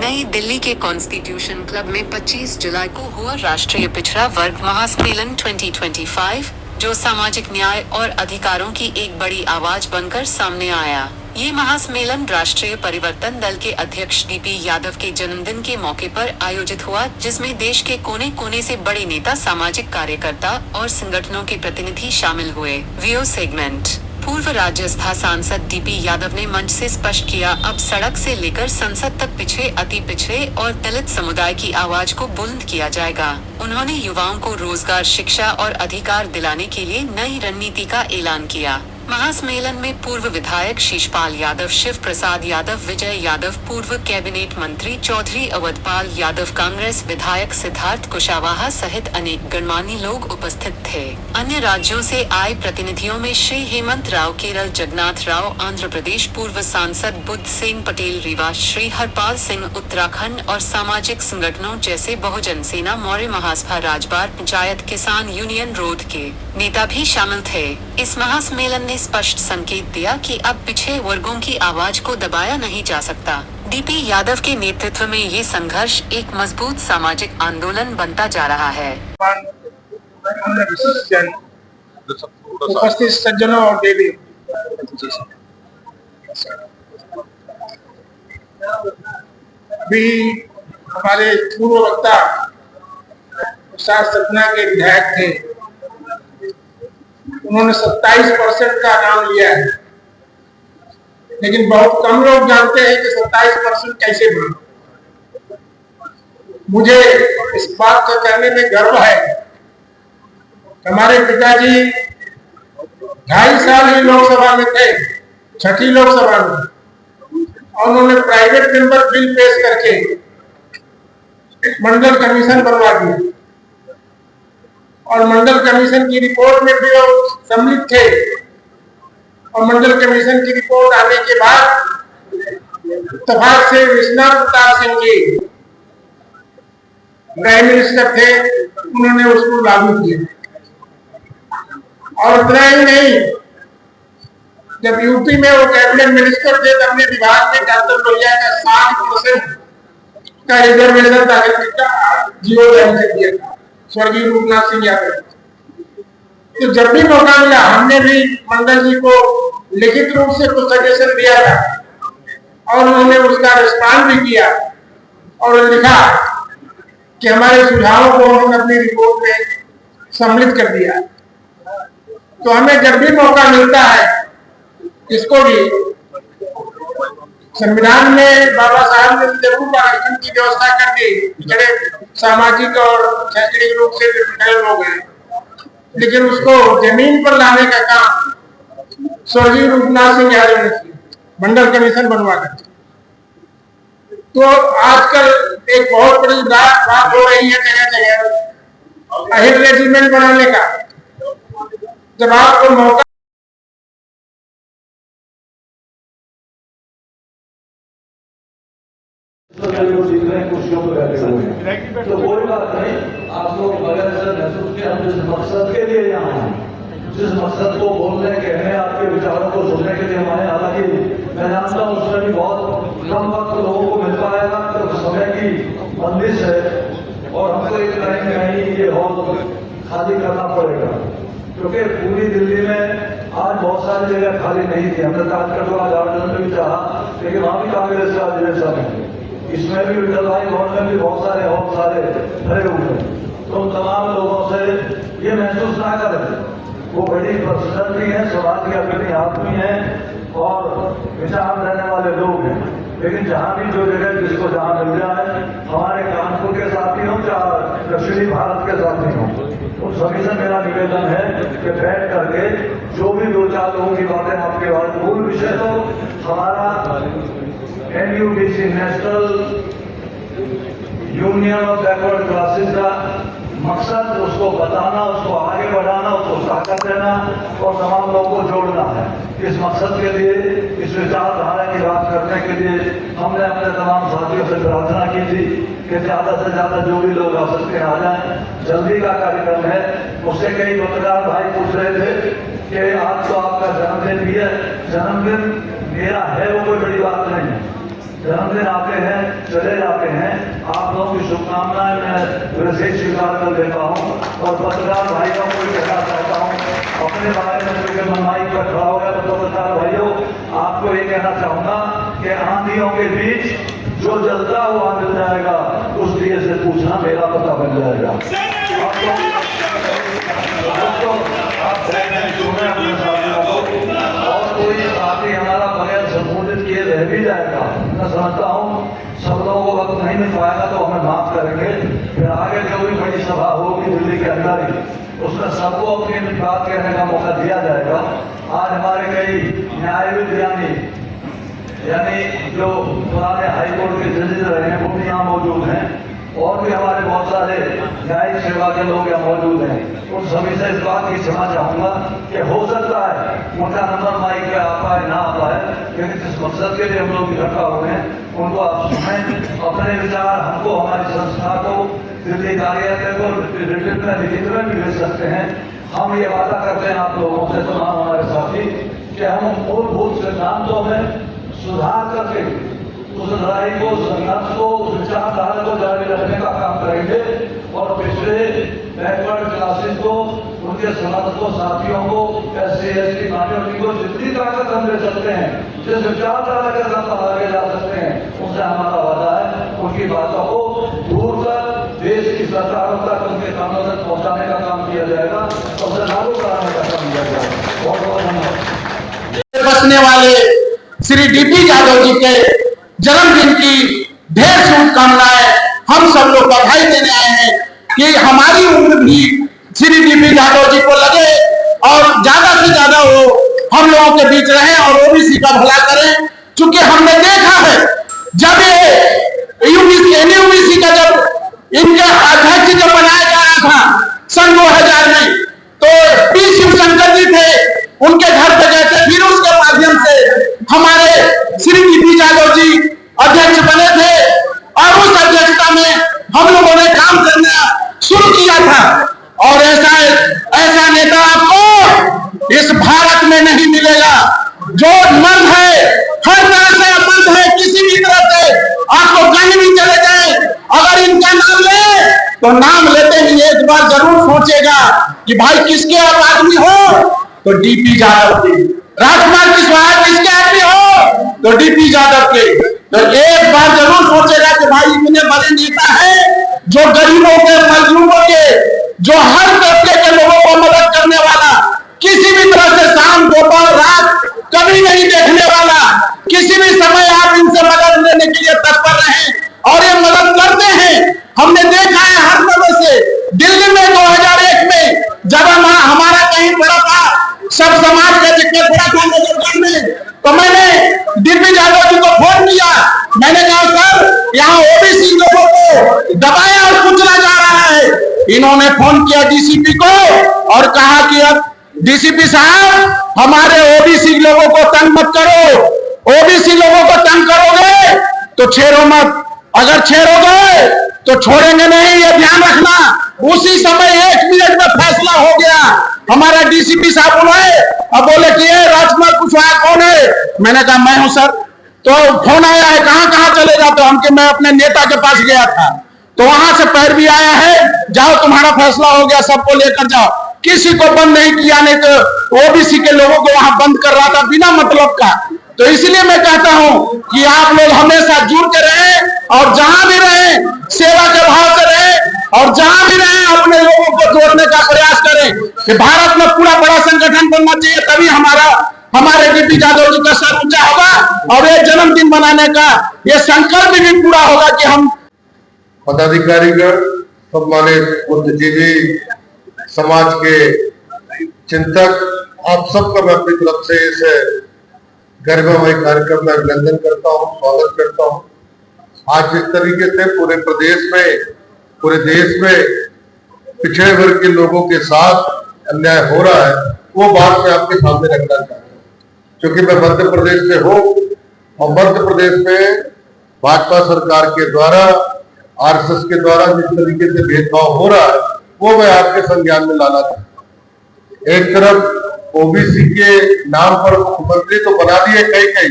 नई दिल्ली के constitution club में 25 जुलाई को हुआ राष्ट्रीय पिछड़ा वर्ग महासम्मेलन 2025, जो सामाजिक न्याय और अधिकारों की एक बड़ी आवाज बनकर सामने आया। ये महासम्मेलन राष्ट्रीय परिवर्तन दल के अध्यक्ष डीपी यादव के जन्मदिन के मौके पर आयोजित हुआ, जिसमें देश के कोने कोने से बड़े नेता, सामाजिक कार्यकर्ता और संगठनों के प्रतिनिधि शामिल हुए। VO segment. पूर्व राज्यसभा सांसद डीपी यादव ने मंच से स्पष्ट किया, अब सड़क से लेकर संसद तक पिछड़े, अति पिछड़े और दलित समुदाय की आवाज को बुलंद किया जाएगा। उन्होंने युवाओं को रोजगार, शिक्षा और अधिकार दिलाने के लिए नई रणनीति का ऐलान किया। महासम्मेलन में पूर्व विधायक शीशपाल यादव, शिव प्रसाद यादव, विजय यादव, पूर्व कैबिनेट मंत्री चौधरी अवधपाल यादव, कांग्रेस विधायक सिद्धार्थ कुशवाहा सहित अनेक गणमान्य लोग उपस्थित थे। अन्य राज्यों से आए प्रतिनिधियों में श्री हेमंत राव केरल, जगन्नाथ राव आंध्र प्रदेश, पूर्व सांसद बुद्ध सेन पटेल रीवा, श्री हरपाल सिंह उत्तराखंड और सामाजिक संगठनों जैसे बहुजन सेना, मौर्य महासभा, राजबार पंचायत, किसान यूनियन रोड के नेता भी शामिल थे। इस महासम्मेलन ने स्पष्ट संकेत दिया कि अब पिछड़े वर्गों की आवाज को दबाया नहीं जा सकता। डीपी यादव के नेतृत्व में ये संघर्ष एक मजबूत सामाजिक आंदोलन बनता जा रहा है। उपस्थित सज्जनों और देवी, अभी हमारे पूर्व वक्ता सतना के विधायक थे, उन्होंने 27% का नाम लिया है, लेकिन बहुत कम लोग जानते हैं कि 27% कैसे बना। मुझे इस बात को कहने में गर्व है, हमारे पिताजी 2.5 साल ही लोकसभा में थे, 6ठी लोकसभा में, और उन्होंने प्राइवेट मेंबर बिल पेश करके मंडल कमीशन बनवा दिया और मंडल कमीशन की रिपोर्ट में भी वो सम्मिलित थे। और मंडल कमीशन की रिपोर्ट आने के बाद इत्तेफाक से विश्वनाथ प्रताप सिंह जी प्राइम मिनिस्टर थे, उन्होंने उसको लागू किया। और इतना ही नहीं, जब यूपी में वो कैबिनेट मिनिस्टर थे, तब अपने विभाग में डॉक्टर लोहिया का 60% का रिजर्वेशन दाखिल किया, जियो जारी कर दिया था स्वर्गीय रूपनाथ सिंह यादव। तो जब भी मौका मिला, हमने भी मंडल जी को लिखित रूप से कुछ सजेशन दिया था और उन्होंने उसका रिस्पॉन्स भी किया और लिखा कि हमारे सुझावों को उन्होंने अपनी रिपोर्ट में सम्मिलित कर दिया। तो हमें जब भी मौका मिलता है, इसको भी संविधान में बाबा साहब ने जरूर आरक्षण की व्यवस्था कर दी, बड़े सामाजिक और शैक्षणिक रूप से पिछड़े लोग हैं, लेकिन उसको जमीन पर लाने का काम स्वर्गीय रूपनाथ सिंह यादव ने किया, मंडल कमीशन बनवा कर। तो आजकल एक बहुत बड़ी बात हो रही है जगह जगह अहिर रेजिमेंट बनाने का। जब आपको मौका कुर्सियों पर बैठे हुए हैं, तो कोई बात नहीं, आप लोग बगैर से महसूस के हम जिस मकसद के लिए यहाँ हैं, जिस मकसद को बोलने, कहने, आपके विचारों को सुनने के लिए हम आए। हालांकि मैं जानता हूँ उसमें भी बहुत कम वक्त लोगों को मिल पाएगा, तो समय की बंदिश है और हमको एक टाइम में ही ये हॉल खाली करना पड़ेगा, क्योंकि पूरी दिल्ली में आज बहुत सारी जगह खाली नहीं थी। हमने ताजकटोरा गार्डन में भी चाहा, लेकिन वहाँ भी कांग्रेस का अधिवेशन है, इसमें भी विठल भाई भवन में भी बहुत सारे और सारे भरे हुए हैं। तो तमाम लोगों से ये महसूस ना करें, वो बड़ी पर्सनैलिटी है, समाज के अग्रणी आदमी है और विचार रहने वाले लोग हैं, लेकिन जहाँ भी जो जगह जिसको जहाँ मिल जाए, हमारे कानपुर के साथी हों या दक्षिणी भारत के साथी हों, उन सभी से मेरा निवेदन है कि बैठ करके जो भी 2-4 लोगों की बातें आपके बाद, मूल विषय तो हमारा NUBC national union of backward classes का मकसद, उसको बताना, उसको आगे बढ़ाना, उसको ताकत देना और तमाम लोगों को जोड़ना है। इस मकसद के लिए, इस विचारधारा की बात करने के लिए हमने अपने तमाम साथियों से प्रार्थना की थी कि ज्यादा से ज्यादा जो भी लोग आ सकते हैं आ जाएं। जल्दी का कार्यक्रम है। मुझसे कई पत्रकार भाई पूछ रहे थे कि आज तो आपका जन्मदिन भी है। जन्मदिन मेरा है, वो कोई बड़ी बात नहीं है, जन्मदिन आते हैं, चले जाते हैं। आप लोगों की शुभकामनाएं मैं वैसे ही स्वीकार कर लेता हूँ और पत्रकार भाइयों को कहना चाहता हूँ, अपने बारे में कोई मनमाई पर खड़ा हो गया तो पत्रकार भाइयों आपको ये कहना चाहूंगा कि आंधियों के बीच जो जलता हुआ मिल जाएगा उस दिए से पूछना, मेरा पता मिल जाएगा। और कोई साथी हमारा बगैर संबोधित किए रह भी जाएगा, मैं समझता हूँ सब लोगों को वक्त नहीं मिल पाएगा तो हमें माफ करेंगे। फिर आगे जो भी बड़ी सभा होगी दिल्ली के अंदर ही, उसमें सबको अपनी बात कहने का मौका दिया जाएगा। आज हमारे कई न्यायविद यानी जो पुराने हाईकोर्ट के जजेस रहे हैं वो भी यहाँ मौजूद हैं, और भी हमारे बहुत सारे न्यायिक सेवा के लोग यहाँ मौजूद हैं। उन सभी से इस बात की क्षमा चाहूंगा कि हो सकता है उनका नंबर माइक पे आ पाए ना आ पाए, लेकिन जिस मकसद के लिए हम लोग इकट्ठा हुए हैं उनको आप सुनें, अपने विचार हमको, हमारी संस्था को, दिल्ली कार्यालय को रिटर्न में लिखित में भी भेज सकते हैं। हम ये वादा करते हैं आप लोगों से, तमाम हमारे साथी, कि हम मूलभूत सिद्धांतों में सुधार करके उस लड़ाई को, संघर्ष को, विचारधारा को जारी रखने का काम करेंगे और पिछले बैकवर्ड क्लासेस को, उनके समर्थकों, साथियों को, SC/ST माइनॉरिटी को जितनी ताकत हम दे सकते हैं, जिस विचारधारा के साथ आगे जा सकते हैं, उनसे हमारा वादा है उनकी बातों को दूर कर देश की सरकारों तक, उनके कानों तक पहुंचाने का काम किया जाएगा और उसे लागू कराने का काम किया जाएगा। बहुत बहुत धन्यवाद। बसने वाले श्री DP यादव जी के जन्मदिन की ढेर शुभकामनाएं हम सब लोग बधाई देने आए हैं कि हमारी उम्र भी श्री DP यादव जी को लगे और ज्यादा से ज्यादा वो हम लोगों के बीच रहे और OBC का भला करें। क्योंकि हमने देखा है जब NUBC का जब इनका अध्यक्ष जब बनाया जा रहा था सन 2000 में, तो P शिवशंकर जी थे, उनके घर पे गए थे, फिर उसके माध्यम से हमारे श्री DP यादव जी अध्यक्ष बने थे और उस अध्यक्षता में हम लोगों ने काम करना शुरू किया था। और ऐसा नेता आपको इस भारत में नहीं मिलेगा जो मर्द है, हर तरह से मर्द है, किसी भी तरह से आपको कहीं भी चले जाए, अगर इनका नाम ले तो नाम लेते ही एक बार जरूर सोचेगा कि भाई किसके आप आदमी हो, तो DP यादव के। राजकुमार कुशवाहा किसके आदमी हो, तो DP यादव के। तो एक बार जरूर सोचेगा कि भाई इतने बड़े नेता है जो गरीबों के, मजलूमों के, जो हर तबके के लोगों को मदद करने वाला, किसी भी तरह से शाम दोपहर रात कभी नहीं देखने वाला, किसी भी समय आप इनसे मदद लेने के लिए तत्पर रहें और ये मदद करते हैं। हमने देखा है हर तरह से। दिल्ली में 2001 में जब हमारा कहीं पड़ा था, सब समाज का जिक्र पड़ा था नजरगढ़ में, तो मैंने DP यादव जी को फोन किया। मैंने कहा सर यहाँ OBC लोगों को दबाया और कुचला जा रहा है। इन्होंने फोन किया DCP को और कहा कि अब DCP साहब हमारे OBC लोगों को तंग मत करो, OBC लोगों को तंग करोगे तो छेड़ो मत, अगर छेड़ोगे तो छोड़ेंगे नहीं, ये ध्यान रखना। उसी समय 1 मिनट में फैसला हो गया। हमारा DCP साहब बोले, अब बोले कि राजकुमार कुशवाहा कौन है? मैंने कहा मैं हूं सर। तो फोन आया है, कहां कहां चले जाते हम? कि मैं अपने नेता के पास गया था, तो वहां से पैरवी आया है, जाओ तुम्हारा फैसला हो गया, सबको लेकर जाओ। किसी को बंद नहीं किया, नहीं तो OBC के लोगों को वहां बंद कर रहा था बिना मतलब का। तो इसलिए मैं कहता हूं कि आप लोग हमेशा जुड़ के रहें और जहां भी रहें सेवा के भाव से रहें और जहां भी रहें अपने लोगों को जोड़ने का प्रयास करें कि भारत में पूरा बड़ा संगठन बनना चाहिए, तभी हमारे DP यादव जी का सर ऊंचा होगा और ये जन्मदिन मनाने का ये संकल्प भी पूरा होगा कि हम पदाधिकारीगण, सम्मानित बुद्धिजीवी, समाज के चिंतक, आप सबका मैं अपनी तरफ से इस गरिमामय कार्यक्रम में अभिनंदन करता हूँ, स्वागत करता हूँ। आज जिस तरीके से पूरे प्रदेश में, पूरे देश में पिछड़े वर्ग के लोगों के साथ अन्याय हो रहा है, वो बात मैं आपके सामने रखना चाहता हूँ। क्योंकि मैं मध्य प्रदेश से हूँ और मध्य प्रदेश में भाजपा सरकार के द्वारा, RSS के द्वारा जिस तरीके से भेदभाव हो रहा है, वो मैं आपके संज्ञान में लाना चाहता हूँ। एक तरफ OBC के नाम पर मुख्यमंत्री तो बना दिए कई,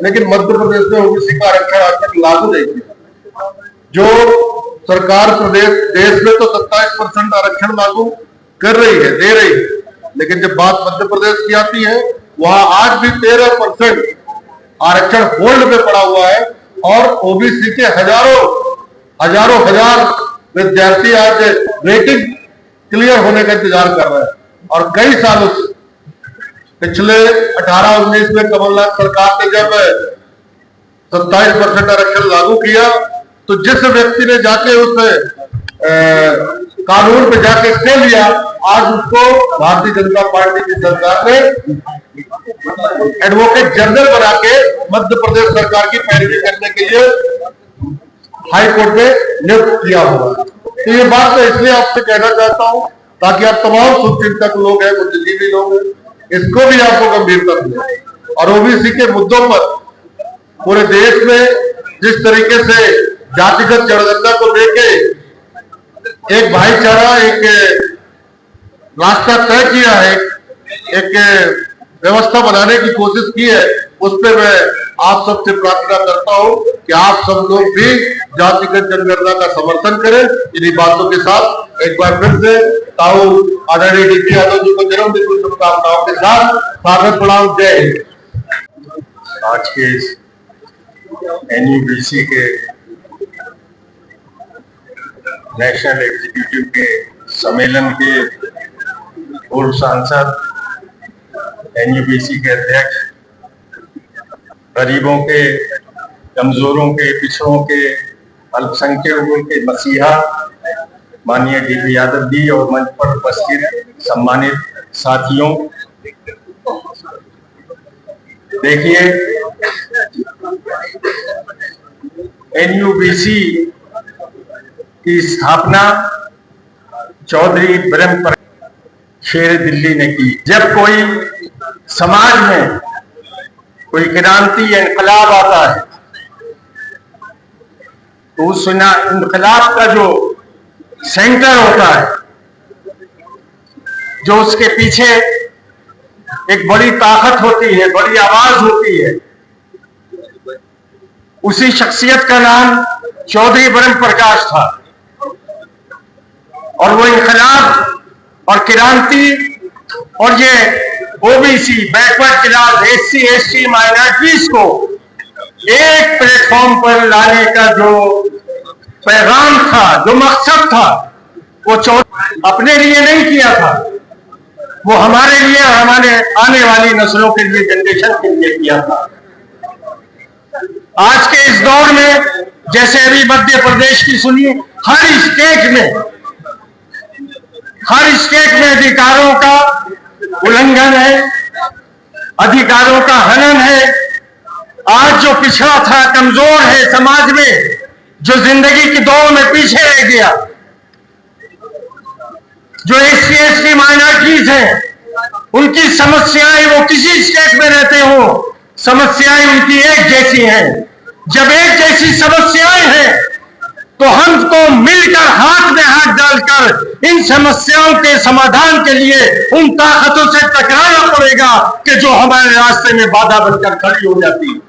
लेकिन मध्य प्रदेश में ओबीसी का आरक्षण आज तक लागू नहीं किया। जो सरकार प्रदेश देश में तो 27% आरक्षण लागू कर रही है, दे रही है, लेकिन जब बात मध्य प्रदेश की आती है वहां आज भी 13% आरक्षण होल्ड में पड़ा हुआ है और ओबीसी के हजारों हजार विद्यार्थी आज रेटिंग क्लियर होने का इंतजार कर रहे हैं। और कई सालों से पिछले 18-19 में कमलनाथ सरकार ने जब 27% आरक्षण लागू किया तो जिस व्यक्ति ने जाके उस कानून पे जाके स्टे लिया, आज उसको भारतीय जनता पार्टी की सरकार ने एडवोकेट जनरल बना के मध्य प्रदेश सरकार की पैरवी करने के लिए हाई कोर्ट में नियुक्त किया हुआ। तो ये बात मैं इसलिए आपसे कहना चाहता हूं ताकि आप तमाम शुभचिंतक लोग हैं, बुद्धिजीवी लोग हैं, इसको भी आपको गंभीरता दें। और ओबीसी के मुद्दों पर पूरे देश में जिस तरीके से जातिगत जनगणना को लेके एक भाईचारा, एक रास्ता तय किया है, एक व्यवस्था बनाने की कोशिश की है, उस पर मैं आप सबसे प्रार्थना करता हूं कि आप सब लोग भी जातिगत जनगणना का समर्थन करें। इन्हीं बातों के साथ एक बार फिर से ताऊ आदरणीय डीपी यादव जी को जन्मदिन की शुभकामनाओं के साथ स्वागत प्रणाम, जय हिंद। आज के एनयूबीसी के नेशनल एग्जीक्यूटिव के सम्मेलन के पूर्व सांसद, एनयूबीसी के अध्यक्ष, गरीबों के, कमजोरों के, पिछड़ों के, अल्पसंख्यकों के मसीहा माननीय डीपी यादव जी और मंच पर उपस्थित सम्मानित साथियों, देखिए एनयूबीसी की स्थापना चौधरी ब्रह्म शेर दिल्ली ने की। जब कोई समाज में कोई क्रांति या इनकलाब आता है तो उस इनकलाब का जो सेंटर होता है, जो उसके पीछे एक बड़ी ताकत होती है, बड़ी आवाज होती है, उसी शख्सियत का नाम चौधरी ब्रह्म प्रकाश था। और वो इनकलाब और क्रांति और ये OBC, backward class, SC, ST, minorities को एक प्लेटफॉर्म पर लाने का जो पैगाम था, जो मकसद था, वो अपने लिए नहीं किया था, वो हमारे लिए, हमारे आने वाली नस्लों के लिए, जनरेशन के लिए किया था। आज के इस दौर में जैसे अभी मध्य प्रदेश की सुनिए, हर स्टेट में अधिकारों का उल्लंघन है, अधिकारों का हनन है। आज जो पिछड़ा था, कमजोर है समाज में, जो जिंदगी की दौड़ में पीछे रह गया, जो एससी, एसटी, माइनॉरिटीज हैं, उनकी समस्याएं, वो किसी स्टेट में रहते हो, समस्याएं उनकी एक जैसी हैं। जब एक जैसी समस्याएं हैं तो हमको मिलकर हाथ में हाथ डालकर इन समस्याओं के समाधान के लिए उन ताकतों से टकराना पड़ेगा कि जो हमारे रास्ते में बाधा बनकर खड़ी हो जाती है।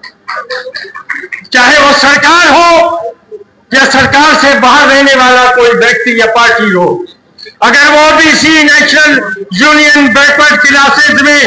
चाहे वो सरकार हो या सरकार से बाहर रहने वाला कोई व्यक्ति या पार्टी हो। अगर वो OBC, national union, backward classes में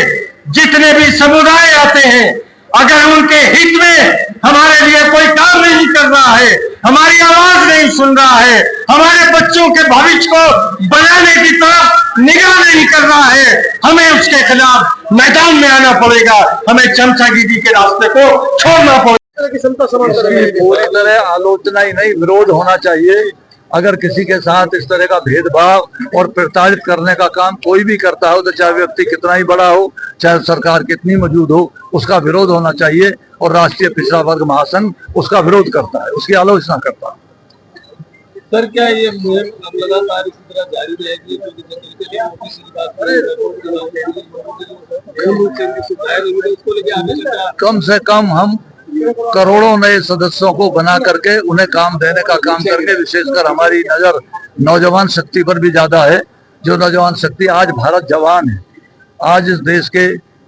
जितने भी समुदाय आते हैं, अगर उनके हित में हमारे लिए कोई काम नहीं कर रहा है, हमारी आवाज नहीं सुन रहा है, हमारे बच्चों के भविष्य को बनाने की तरफ निगाह नहीं कर रहा है, हमें उसके खिलाफ मैदान में आना पड़ेगा। हमें चमचागिरी के रास्ते को छोड़ना पड़ेगा। इसकी पूरी तरह आलोचना ही नहीं, विरोध होना चाहिए। अगर किसी के साथ इस तरह का भेदभाव और प्रताड़ित करने का काम कोई भी करता हो, तो चाहे व्यक्ति कितना ही बड़ा हो, चाहे सरकार कितनी मौजूद हो, उसका विरोध होना चाहिए। और राष्ट्रीय पिछड़ा वर्ग महासंघ उसका विरोध करता है, उसकी आलोचना करता है। सर, क्या ये मुहिम लगातार इसी तरह जारी रहेगी? कम से कम हम करोड़ों नए सदस्यों को बना करके उन्हें काम देने का काम करके, विशेषकर हमारी नजर नौजवान शक्ति पर भी ज्यादा है। जो नौजवान शक्ति, आज भारत जवान है। आज इस देश के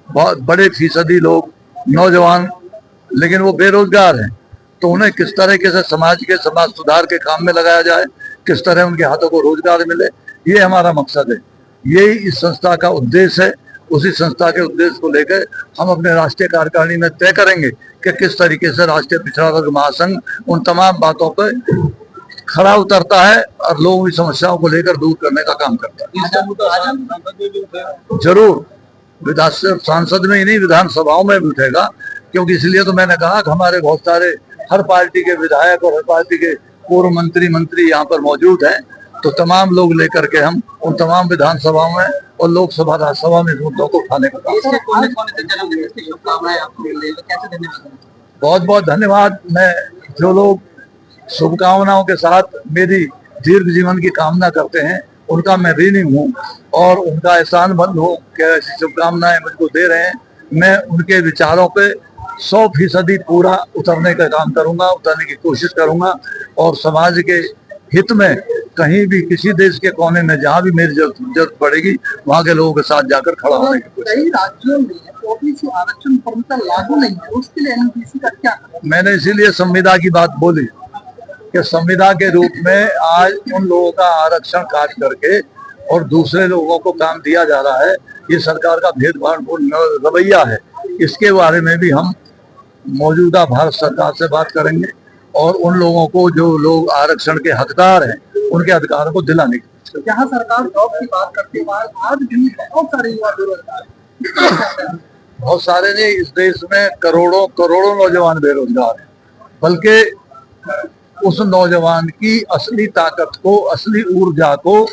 बहुत बड़े फीसदी लोग नौजवान लेकिन वो बेरोजगार हैं, तो उन्हें किस तरीके से समाज सुधार के काम में लगाया जाए, किस तरह उनके हाथों को रोजगार मिले, ये हमारा मकसद है। यही इस संस्था का उद्देश्य है। उसी संस्था के उद्देश्य को लेकर हम अपने राष्ट्रीय कार्यकारिणी में तय करेंगे कि किस तरीके से राष्ट्रीय पिछड़ा वर्ग महासंघ उन तमाम बातों पर खड़ा उतरता है और लोगों की समस्याओं को लेकर दूर करने का काम करता है। जरूर विधानसभा सांसद में ही नहीं, विधानसभाओं में भी उठेगा, क्योंकि इसलिए तो मैंने कहा कि हमारे बहुत सारे हर पार्टी के विधायक और हर पार्टी के पूर्व मंत्री यहाँ पर मौजूद हैं, तो तमाम लोग लेकर के हम उन तमाम विधानसभाओं में और लोकसभा राज्यसभा में मुद्दों को उठाने का काम। बहुत बहुत धन्यवाद। मैं जो लोग शुभकामनाओं के साथ मेरी दीर्घ जीवन की कामना करते हैं उनका मैं ऋणी हूँ और उनका एहसानमंद हूँ कि ऐसी शुभकामनाएं मुझको दे रहे हैं। मैं उनके विचारों पे 100% पूरा उतरने का काम करूंगा, उतरने की कोशिश करूंगा और समाज के हित में कहीं भी किसी देश के कोने में जहाँ भी मेरी जरूरत पड़ेगी वहाँ के लोगों के साथ जाकर खड़ा होने की कोशिश। कई राज्यों में ओबीसी आरक्षण पूर्णतः लागू नहीं है, उसके लिए एनपीसी का क्या? मैंने इसीलिए संविदा की बात बोली कि संविदा के रूप में आज उन लोगों का आरक्षण काट करके और दूसरे लोगों को काम दिया जा रहा है। ये सरकार का भेदभावपूर्ण रवैया है। इसके बारे में भी हम मौजूदा भारत सरकार से बात करेंगे और उन लोगों को जो लोग आरक्षण के हकदार हैं उनके अधिकारों को दिलाने की। जहाँ सरकार जॉब की बात करती है आज भी बहुत सारे युवा बेरोजगार, बहुत सारे नहीं, इस देश में करोड़ों करोड़ों नौजवान बेरोजगार हैं, बल्कि उस नौजवान की असली ताकत को, असली ऊर्जा को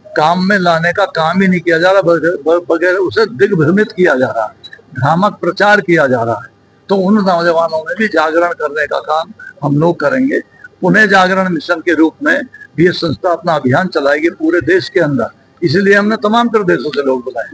काम में लाने का काम ही नहीं किया जा रहा, बगैर उसे दिग्भ्रमित किया जा रहा है, भ्रामक प्रचार किया जा रहा है। तो उन नौजवानों में भी जागरण करने का काम हम लोग करेंगे। पुनः जागरण मिशन के रूप में ये संस्था अपना अभियान चलाएगी पूरे देश के अंदर। इसलिए हमने तमाम प्रदेशों से लोग बुलाए।